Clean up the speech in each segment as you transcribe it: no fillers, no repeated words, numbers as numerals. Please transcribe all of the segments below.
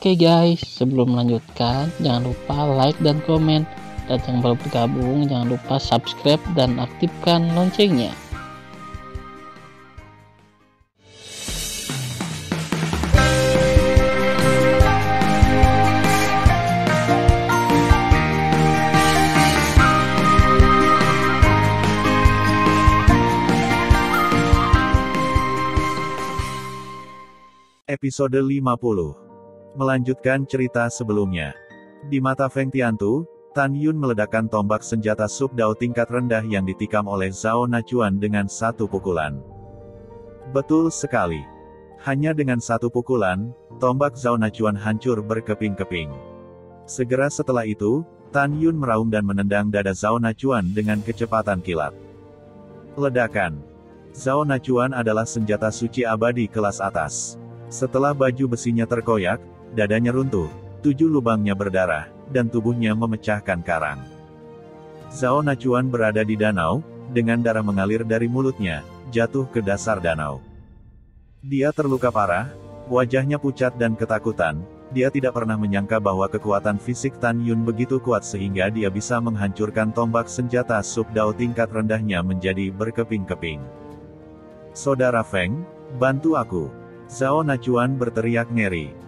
Oke guys, sebelum melanjutkan, jangan lupa like dan komen. Dan yang baru bergabung, jangan lupa subscribe dan aktifkan loncengnya. Episode 50. Melanjutkan cerita sebelumnya. Di mata Feng Tiantu, Tan Yun meledakkan tombak senjata Sub Dao tingkat rendah yang ditikam oleh Zhao Nachuan dengan satu pukulan. Betul sekali. Hanya dengan satu pukulan, tombak Zhao Nachuan hancur berkeping-keping. Segera setelah itu, Tan Yun meraung dan menendang dada Zhao Nachuan dengan kecepatan kilat. Ledakan. Zhao Nachuan adalah senjata suci abadi kelas atas. Setelah baju besinya terkoyak, dadanya runtuh, 7 lubangnya berdarah, dan tubuhnya memecahkan karang. Zhao Nachuan berada di danau, dengan darah mengalir dari mulutnya, jatuh ke dasar danau. Dia terluka parah, wajahnya pucat dan ketakutan. Dia tidak pernah menyangka bahwa kekuatan fisik Tan Yun begitu kuat sehingga dia bisa menghancurkan tombak senjata Sub Dao tingkat rendahnya menjadi berkeping-keping. "Saudara Feng, bantu aku!" Zhao Nachuan berteriak ngeri.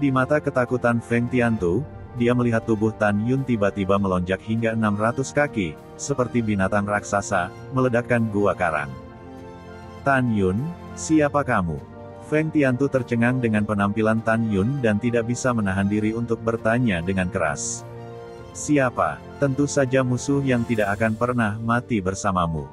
Di mata ketakutan Feng Tiantu, dia melihat tubuh Tan Yun tiba-tiba melonjak hingga 600 kaki, seperti binatang raksasa, meledakkan gua karang. "Tan Yun, siapa kamu?" Feng Tiantu tercengang dengan penampilan Tan Yun dan tidak bisa menahan diri untuk bertanya dengan keras. "Siapa? Tentu saja musuh yang tidak akan pernah mati bersamamu."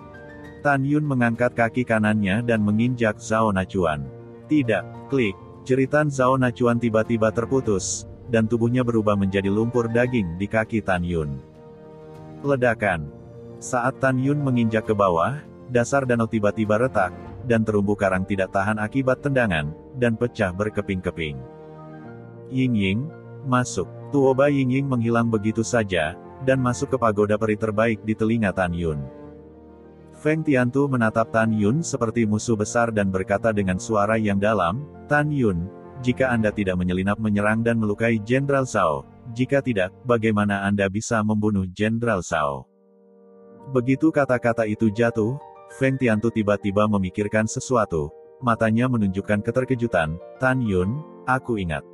Tan Yun mengangkat kaki kanannya dan menginjak Zhao Nachuan. Tidak, klik. Jeritan Zhao Nachuan tiba-tiba terputus, dan tubuhnya berubah menjadi lumpur daging di kaki Tan Yun. Ledakan. Saat Tan Yun menginjak ke bawah, dasar danau tiba-tiba retak, dan terumbu karang tidak tahan akibat tendangan, dan pecah berkeping-keping. "Ying Ying, masuk." Tuoba Ying Ying menghilang begitu saja, dan masuk ke pagoda peri terbaik di telinga Tan Yun. Feng Tiantu menatap Tan Yun seperti musuh besar dan berkata dengan suara yang dalam, "Tan Yun, jika Anda tidak menyelinap menyerang dan melukai Jenderal Zhao, jika tidak, bagaimana Anda bisa membunuh Jenderal Zhao?" Begitu kata-kata itu jatuh, Feng Tiantu tiba-tiba memikirkan sesuatu. Matanya menunjukkan keterkejutan. "Tan Yun, aku ingat.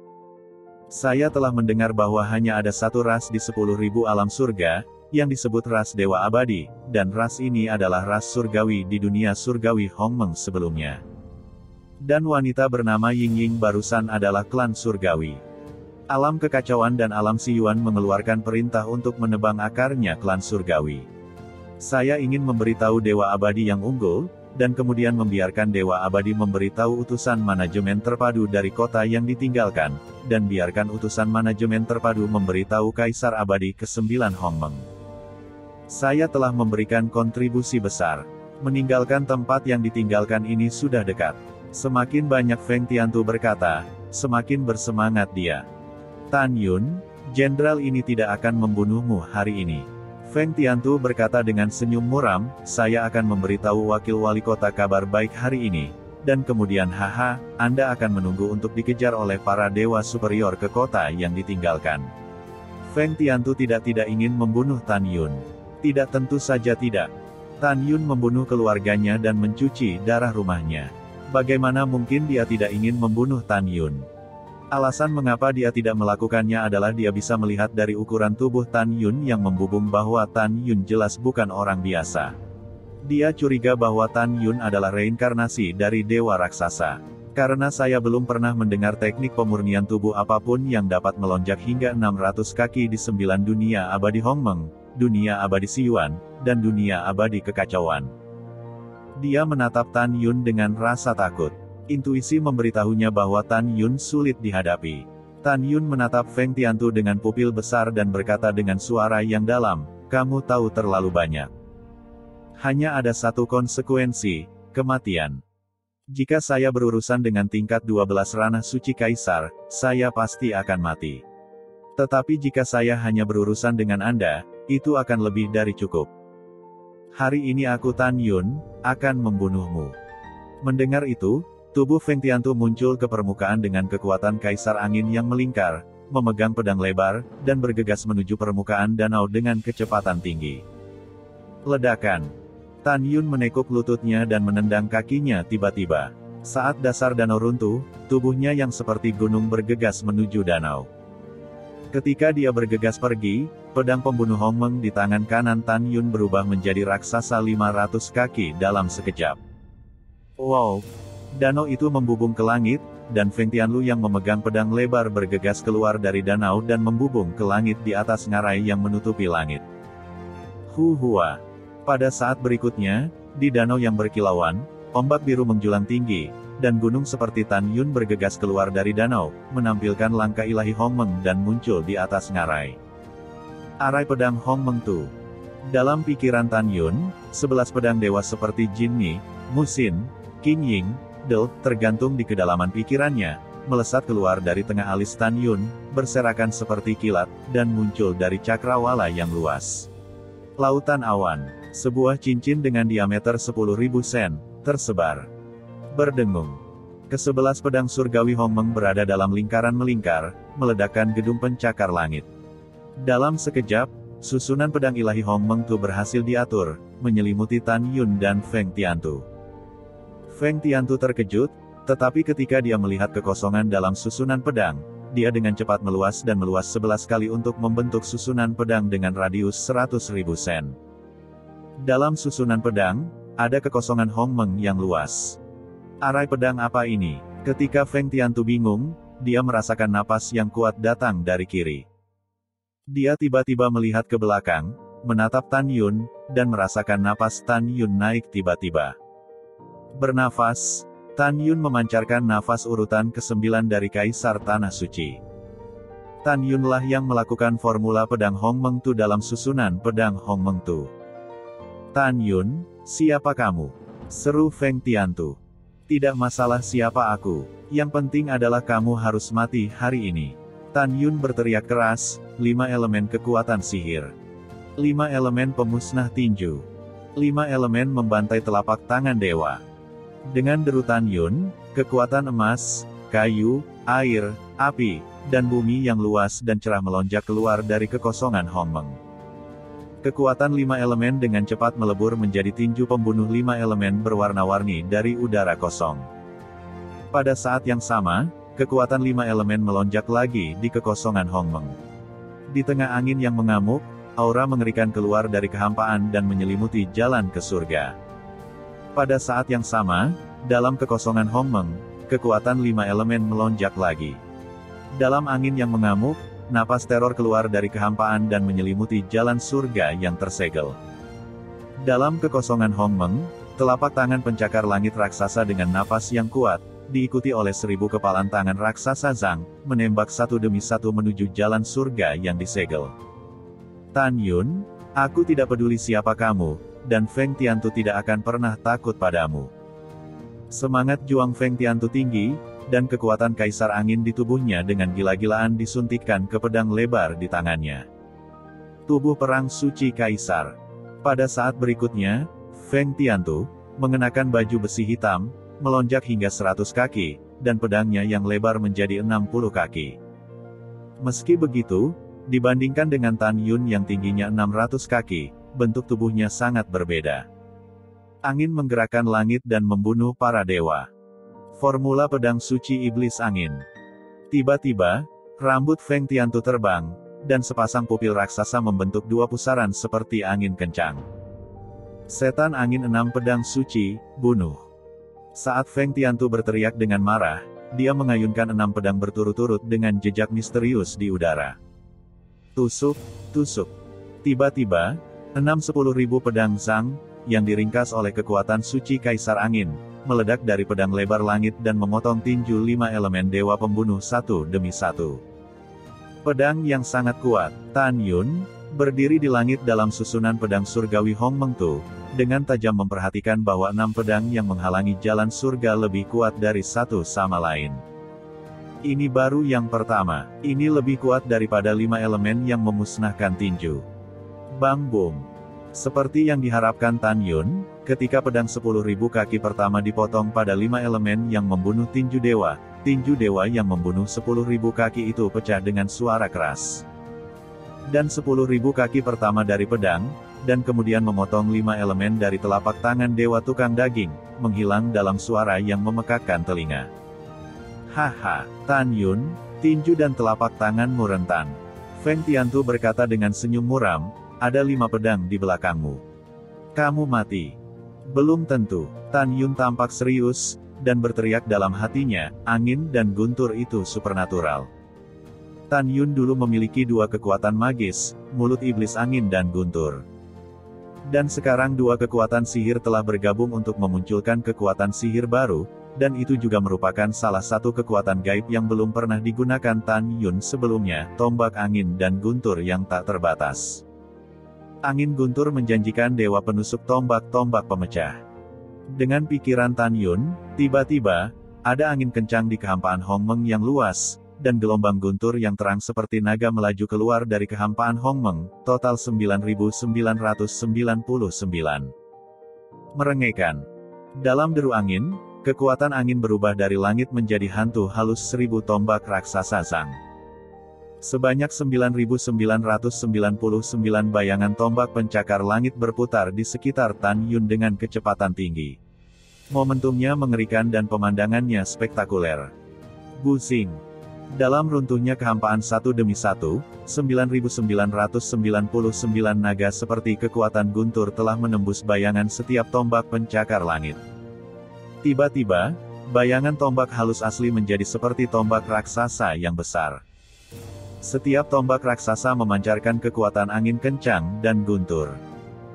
Saya telah mendengar bahwa hanya ada satu ras di 10.000 alam surga, yang disebut ras Dewa Abadi, dan ras ini adalah ras surgawi di dunia surgawi Hongmeng sebelumnya. Dan wanita bernama Ying Ying barusan adalah klan surgawi. Alam kekacauan dan alam Siyuan mengeluarkan perintah untuk menebang akarnya klan surgawi. Saya ingin memberitahu Dewa Abadi yang unggul, dan kemudian membiarkan Dewa Abadi memberitahu utusan manajemen terpadu dari kota yang ditinggalkan, dan biarkan utusan manajemen terpadu memberitahu Kaisar Abadi ke-9 Hongmeng. Saya telah memberikan kontribusi besar. Meninggalkan tempat yang ditinggalkan ini sudah dekat." Semakin banyak Feng Tiantu berkata, semakin bersemangat dia. "Tan Yun, jenderal ini tidak akan membunuhmu hari ini." Feng Tiantu berkata dengan senyum muram, "Saya akan memberitahu wakil wali kota kabar baik hari ini. Dan kemudian haha, Anda akan menunggu untuk dikejar oleh para dewa superior ke kota yang ditinggalkan." Feng Tiantu tidak ingin membunuh Tan Yun. Tidak, tentu saja tidak. Tan Yun membunuh keluarganya dan mencuci darah rumahnya. Bagaimana mungkin dia tidak ingin membunuh Tan Yun? Alasan mengapa dia tidak melakukannya adalah dia bisa melihat dari ukuran tubuh Tan Yun yang membubung bahwa Tan Yun jelas bukan orang biasa. Dia curiga bahwa Tan Yun adalah reinkarnasi dari dewa raksasa. Karena saya belum pernah mendengar teknik pemurnian tubuh apapun yang dapat melonjak hingga 600 kaki di 9 dunia abadi Hongmeng, dunia abadi Siyuan, dan dunia abadi kekacauan. Dia menatap Tan Yun dengan rasa takut. Intuisi memberitahunya bahwa Tan Yun sulit dihadapi. Tan Yun menatap Feng Tiantu dengan pupil besar dan berkata dengan suara yang dalam, "Kamu tahu terlalu banyak. Hanya ada satu konsekuensi, kematian. Jika saya berurusan dengan tingkat 12 ranah suci Kaisar, saya pasti akan mati. Tetapi jika saya hanya berurusan dengan Anda, itu akan lebih dari cukup. Hari ini aku Tan Yun, akan membunuhmu." Mendengar itu, Tubuh Feng Tiantu muncul ke permukaan dengan kekuatan kaisar angin yang melingkar, memegang pedang lebar, dan bergegas menuju permukaan danau dengan kecepatan tinggi. Ledakan. Tan Yun menekuk lututnya dan menendang kakinya tiba-tiba. Saat dasar danau runtuh, tubuhnya yang seperti gunung bergegas menuju danau. Ketika dia bergegas pergi, pedang pembunuh Hong Meng di tangan kanan Tan Yun berubah menjadi raksasa 500 kaki dalam sekejap. Wow! Danau itu membubung ke langit, dan Feng Tianlu yang memegang pedang lebar bergegas keluar dari danau dan membubung ke langit di atas ngarai yang menutupi langit. Hua! Pada saat berikutnya, di danau yang berkilauan, ombak biru menjulang tinggi, dan gunung seperti Tan Yun bergegas keluar dari danau, menampilkan langkah ilahi Hong Meng dan muncul di atas ngarai. Arai pedang Hong Meng Tu. Dalam pikiran Tan Yun, 11 pedang dewa seperti Jin Ni, Mu Xin, Qing Ying, Del, tergantung di kedalaman pikirannya, melesat keluar dari tengah alis Tan Yun, berserakan seperti kilat, dan muncul dari cakrawala yang luas. Lautan awan, sebuah cincin dengan diameter 10.000 sen, tersebar. Berdengung. Ke-11 pedang surgawi Hong Meng berada dalam lingkaran melingkar, meledakkan gedung pencakar langit. Dalam sekejap, susunan pedang ilahi Hong Meng Tu berhasil diatur, menyelimuti Tan Yun dan Feng Tiantu. Feng Tiantu terkejut, tetapi ketika dia melihat kekosongan dalam susunan pedang, dia dengan cepat meluas 11 kali untuk membentuk susunan pedang dengan radius 100.000 sen. Dalam susunan pedang, ada kekosongan Hong Meng yang luas. Arai pedang apa ini? Ketika Feng Tiantu bingung, dia merasakan napas yang kuat datang dari kiri. Dia tiba-tiba melihat ke belakang, menatap Tan Yun, dan merasakan napas Tan Yun naik tiba-tiba. Bernafas, Tan Yun memancarkan nafas urutan ke-9 dari Kaisar Tanah Suci. Tan Yunlah yang melakukan formula pedang Hong Meng Tu dalam susunan pedang Hong Meng Tu. Tan Yun, siapa kamu? Seru Feng Tiantu. Tidak masalah siapa aku, yang penting adalah kamu harus mati hari ini. Tan Yun berteriak keras, 5 elemen kekuatan sihir. 5 elemen pemusnah tinju. 5 elemen membantai telapak tangan dewa. Dengan deru Tan Yun, kekuatan emas, kayu, air, api, dan bumi yang luas dan cerah melonjak keluar dari kekosongan Hong Meng. Kekuatan 5 elemen dengan cepat melebur menjadi tinju pembunuh 5 elemen berwarna-warni dari udara kosong. Pada saat yang sama, kekuatan 5 elemen melonjak lagi di kekosongan Hong Meng. Di tengah angin yang mengamuk, aura mengerikan keluar dari kehampaan dan menyelimuti jalan ke surga. Pada saat yang sama, dalam kekosongan Hong Meng, kekuatan 5 elemen melonjak lagi. Dalam angin yang mengamuk, napas teror keluar dari kehampaan dan menyelimuti jalan surga yang tersegel. Dalam kekosongan Hong Meng, telapak tangan pencakar langit raksasa dengan napas yang kuat, diikuti oleh 1000 kepalan tangan raksasa Zhang, menembak satu demi satu menuju jalan surga yang disegel. Tan Yun, aku tidak peduli siapa kamu, dan Feng Tiantu tidak akan pernah takut padamu. Semangat juang Feng Tiantu tinggi, dan kekuatan kaisar angin di tubuhnya dengan gila-gilaan disuntikkan ke pedang lebar di tangannya. Tubuh perang suci kaisar. Pada saat berikutnya, Feng Tiantu, mengenakan baju besi hitam, melonjak hingga 100 kaki, dan pedangnya yang lebar menjadi 60 kaki. Meski begitu, dibandingkan dengan Tan Yun yang tingginya 600 kaki, bentuk tubuhnya sangat berbeda. Angin menggerakkan langit dan membunuh para dewa. Formula pedang suci iblis angin. Tiba-tiba, rambut Feng Tiantu terbang, dan sepasang pupil raksasa membentuk 2 pusaran seperti angin kencang. Setan angin 6 pedang suci, bunuh. Saat Feng Tiantu berteriak dengan marah, dia mengayunkan 6 pedang berturut-turut dengan jejak misterius di udara. Tusuk, tusuk. Tiba-tiba, 10.000 pedang Zhang, yang diringkas oleh kekuatan suci kaisar angin, meledak dari pedang lebar langit dan memotong tinju 5 elemen dewa pembunuh satu demi satu. Pedang yang sangat kuat, Tan Yun, berdiri di langit dalam susunan pedang surgawi Hong Meng Tu, dengan tajam memperhatikan bahwa 6 pedang yang menghalangi jalan surga lebih kuat dari satu sama lain. Ini baru yang pertama, ini lebih kuat daripada 5 elemen yang memusnahkan tinju. Bang boom. Seperti yang diharapkan Tan Yun, ketika pedang 10.000 kaki pertama dipotong pada 5 elemen yang membunuh tinju dewa yang membunuh 10.000 kaki itu pecah dengan suara keras. Dan 10.000 kaki pertama dari pedang, dan kemudian memotong 5 elemen dari telapak tangan dewa tukang daging, menghilang dalam suara yang memekakkan telinga. Haha, Tan Yun, tinju dan telapak tanganmu rentan. Feng Tiantu berkata dengan senyum muram, ada 5 pedang di belakangmu. Kamu mati. Belum tentu. Tan Yun tampak serius, dan berteriak dalam hatinya, angin dan guntur itu supernatural. Tan Yun dulu memiliki 2 kekuatan magis, mulut iblis angin dan guntur. Dan sekarang 2 kekuatan sihir telah bergabung untuk memunculkan kekuatan sihir baru, dan itu juga merupakan salah satu kekuatan gaib yang belum pernah digunakan Tan Yun sebelumnya, tombak angin dan guntur yang tak terbatas. Angin guntur menjanjikan dewa penusuk tombak-tombak pemecah. Dengan pikiran Tan Yun, tiba-tiba, ada angin kencang di kehampaan Hongmeng yang luas, dan gelombang guntur yang terang seperti naga melaju keluar dari kehampaan Hongmeng, total 9.999. Merengekkan. Dalam deru angin, kekuatan angin berubah dari langit menjadi hantu halus 1000 tombak raksasa Zhang. Sebanyak 9.999 bayangan tombak pencakar langit berputar di sekitar Tan Yun dengan kecepatan tinggi. Momentumnya mengerikan dan pemandangannya spektakuler. Busing. Dalam runtuhnya kehampaan satu demi satu, 9.999 naga seperti kekuatan guntur telah menembus bayangan setiap tombak pencakar langit. Tiba-tiba, bayangan tombak halus asli menjadi seperti tombak raksasa yang besar. Setiap tombak raksasa memancarkan kekuatan angin kencang dan guntur.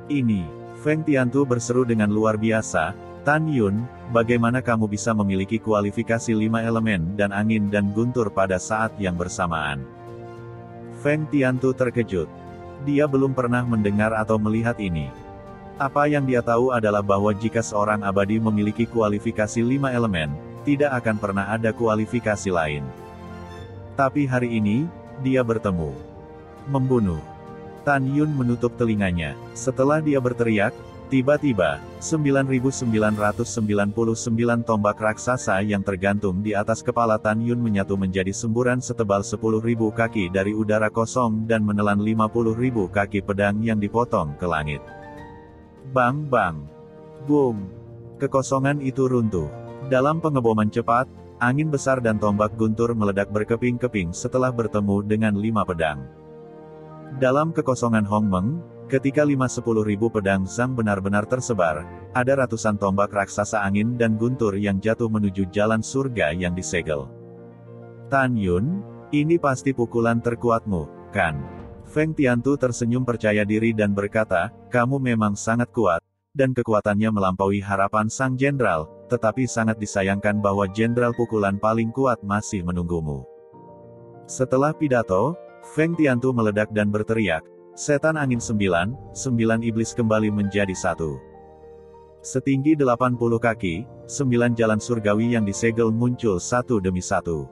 Ini, Feng Tiantu berseru dengan luar biasa, Tan Yun, bagaimana kamu bisa memiliki kualifikasi 5 elemen dan angin dan guntur pada saat yang bersamaan? Feng Tiantu terkejut. Dia belum pernah mendengar atau melihat ini. Apa yang dia tahu adalah bahwa jika seorang abadi memiliki kualifikasi 5 elemen, tidak akan pernah ada kualifikasi lain. Tapi hari ini, dia bertemu. Membunuh. Tan Yun menutup telinganya. Setelah dia berteriak, tiba-tiba, 9.999 tombak raksasa yang tergantung di atas kepala Tan Yun menyatu menjadi semburan setebal 10.000 kaki dari udara kosong dan menelan 50.000 kaki pedang yang dipotong ke langit. Bang bang. Boom. Kekosongan itu runtuh. Dalam pengeboman cepat, angin besar dan tombak guntur meledak berkeping-keping setelah bertemu dengan 5 pedang. Dalam kekosongan Hongmeng, ketika 10.000 pedang Zhang benar-benar tersebar, ada ratusan tombak raksasa angin dan guntur yang jatuh menuju jalan surga yang disegel. Tan Yun, ini pasti pukulan terkuatmu, kan? Feng Tiantu tersenyum percaya diri dan berkata, kamu memang sangat kuat, dan kekuatannya melampaui harapan sang jenderal, tetapi sangat disayangkan bahwa jenderal pukulan paling kuat masih menunggumu. Setelah pidato, Feng Tiantu meledak dan berteriak, setan angin 9 iblis kembali menjadi 1. Setinggi 80 kaki, 9 jalan surgawi yang disegel muncul satu demi satu.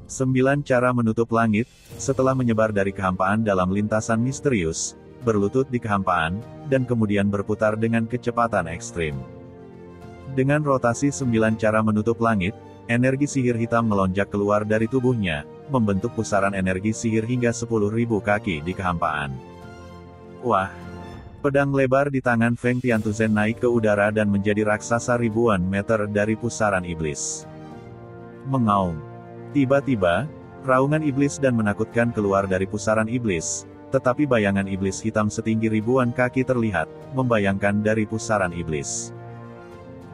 9 cara menutup langit, setelah menyebar dari kehampaan dalam lintasan misterius, berlutut di kehampaan, dan kemudian berputar dengan kecepatan ekstrim. Dengan rotasi 9 cara menutup langit, energi sihir hitam melonjak keluar dari tubuhnya, membentuk pusaran energi sihir hingga 10.000 kaki di kehampaan. Wah! Pedang lebar di tangan Feng Tiantu Zhen naik ke udara dan menjadi raksasa ribuan meter dari pusaran iblis. Mengaum. Tiba-tiba, raungan iblis dan menakutkan keluar dari pusaran iblis, tetapi bayangan iblis hitam setinggi ribuan kaki terlihat, membayangkan dari pusaran iblis.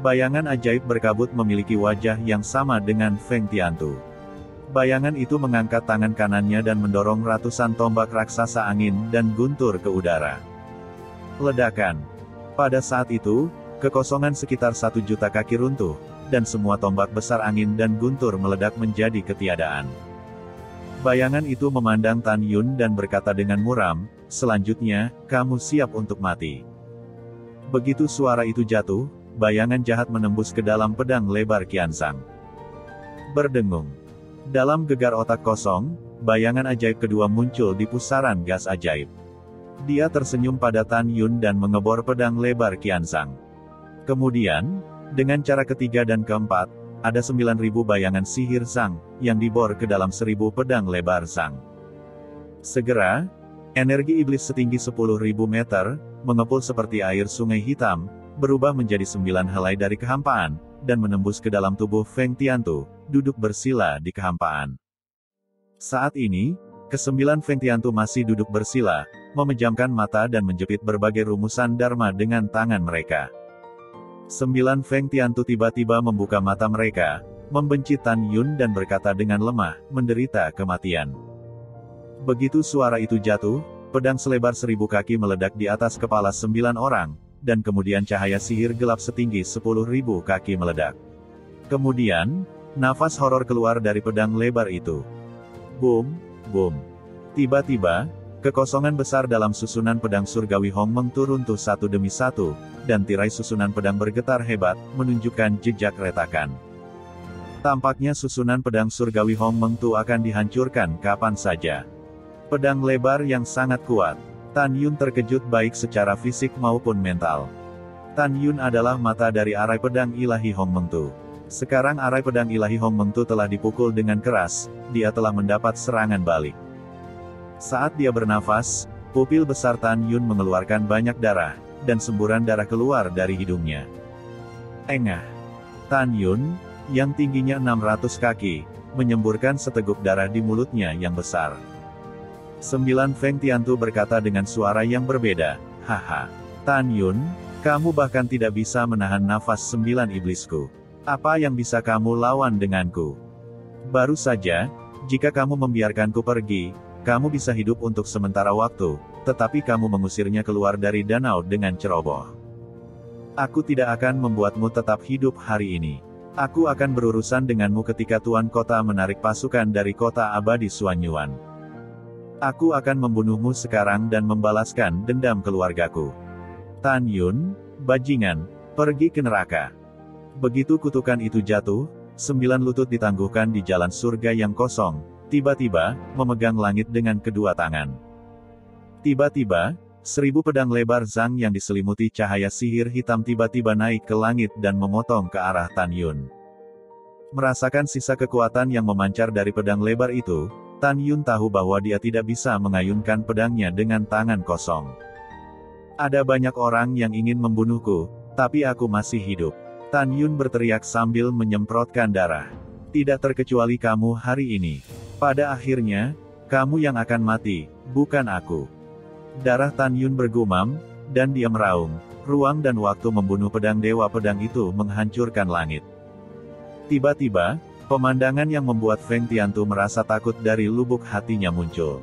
Bayangan ajaib berkabut memiliki wajah yang sama dengan Feng Tiantu. Bayangan itu mengangkat tangan kanannya dan mendorong ratusan tombak raksasa angin dan guntur ke udara. Ledakan. Pada saat itu, kekosongan sekitar 1 juta kaki runtuh, dan semua tombak besar angin dan guntur meledak menjadi ketiadaan. Bayangan itu memandang Tan Yun dan berkata dengan muram, selanjutnya, kamu siap untuk mati. Begitu suara itu jatuh, bayangan jahat menembus ke dalam pedang lebar Qianzhang. Berdengung. Dalam gegar otak kosong, bayangan ajaib kedua muncul di pusaran gas ajaib. Dia tersenyum pada Tan Yun dan mengebor pedang lebar Qianzhang. Kemudian, dengan cara ketiga dan keempat, ada 9.000 bayangan sihir Zhang, yang dibor ke dalam 1.000 pedang lebar Zhang. Segera, energi iblis setinggi 10.000 meter, mengepul seperti air sungai hitam, berubah menjadi 9 helai dari kehampaan, dan menembus ke dalam tubuh Feng Tiantu, duduk bersila di kehampaan. Saat ini, ke-9 Feng Tiantu masih duduk bersila, memejamkan mata dan menjepit berbagai rumusan Dharma dengan tangan mereka. 9 Feng Tiantu tiba-tiba membuka mata mereka, membenci Tan Yun dan berkata dengan lemah, menderita kematian. Begitu suara itu jatuh, pedang selebar 1.000 kaki meledak di atas kepala 9 orang, dan kemudian cahaya sihir gelap setinggi 10.000 kaki meledak. Kemudian, nafas horor keluar dari pedang lebar itu. Boom, boom. Tiba-tiba, kekosongan besar dalam susunan pedang surgawi Hong Meng runtuh satu demi satu, dan tirai susunan pedang bergetar hebat, menunjukkan jejak retakan. Tampaknya susunan pedang surgawi Hong Meng akan dihancurkan kapan saja. Pedang lebar yang sangat kuat. Tan Yun terkejut baik secara fisik maupun mental. Tan Yun adalah mata dari arai pedang ilahi Hong Meng. Sekarang arai pedang ilahi Hong Meng telah dipukul dengan keras, dia telah mendapat serangan balik. Saat dia bernafas, pupil besar Tan Yun mengeluarkan banyak darah, dan semburan darah keluar dari hidungnya. Engah. Tan Yun, yang tingginya 600 kaki, menyemburkan seteguk darah di mulutnya yang besar. 9 Feng Tiantu berkata dengan suara yang berbeda, haha. Tan Yun, kamu bahkan tidak bisa menahan nafas 9 iblisku. Apa yang bisa kamu lawan denganku? Baru saja, jika kamu membiarkanku pergi, kamu bisa hidup untuk sementara waktu, tetapi kamu mengusirnya keluar dari danau dengan ceroboh. Aku tidak akan membuatmu tetap hidup hari ini. Aku akan berurusan denganmu ketika Tuan Kota menarik pasukan dari kota abadi Suanyuan. Aku akan membunuhmu sekarang dan membalaskan dendam keluargaku. Tan Yun, bajingan, pergi ke neraka. Begitu kutukan itu jatuh, 9 lutut ditangguhkan di jalan surga yang kosong, tiba-tiba, memegang langit dengan kedua tangan. Tiba-tiba, 1.000 pedang lebar Zhang yang diselimuti cahaya sihir hitam tiba-tiba naik ke langit dan memotong ke arah Tan Yun. Merasakan sisa kekuatan yang memancar dari pedang lebar itu, Tan Yun tahu bahwa dia tidak bisa mengayunkan pedangnya dengan tangan kosong. Ada banyak orang yang ingin membunuhku, tapi aku masih hidup. Tan Yun berteriak sambil menyemprotkan darah. Tidak terkecuali kamu hari ini. Pada akhirnya, kamu yang akan mati, bukan aku. Darah Tan Yun bergumam, dan dia meraung. Ruang dan waktu membunuh pedang dewa pedang itu menghancurkan langit. Tiba-tiba, pemandangan yang membuat Feng Tiantu merasa takut dari lubuk hatinya muncul.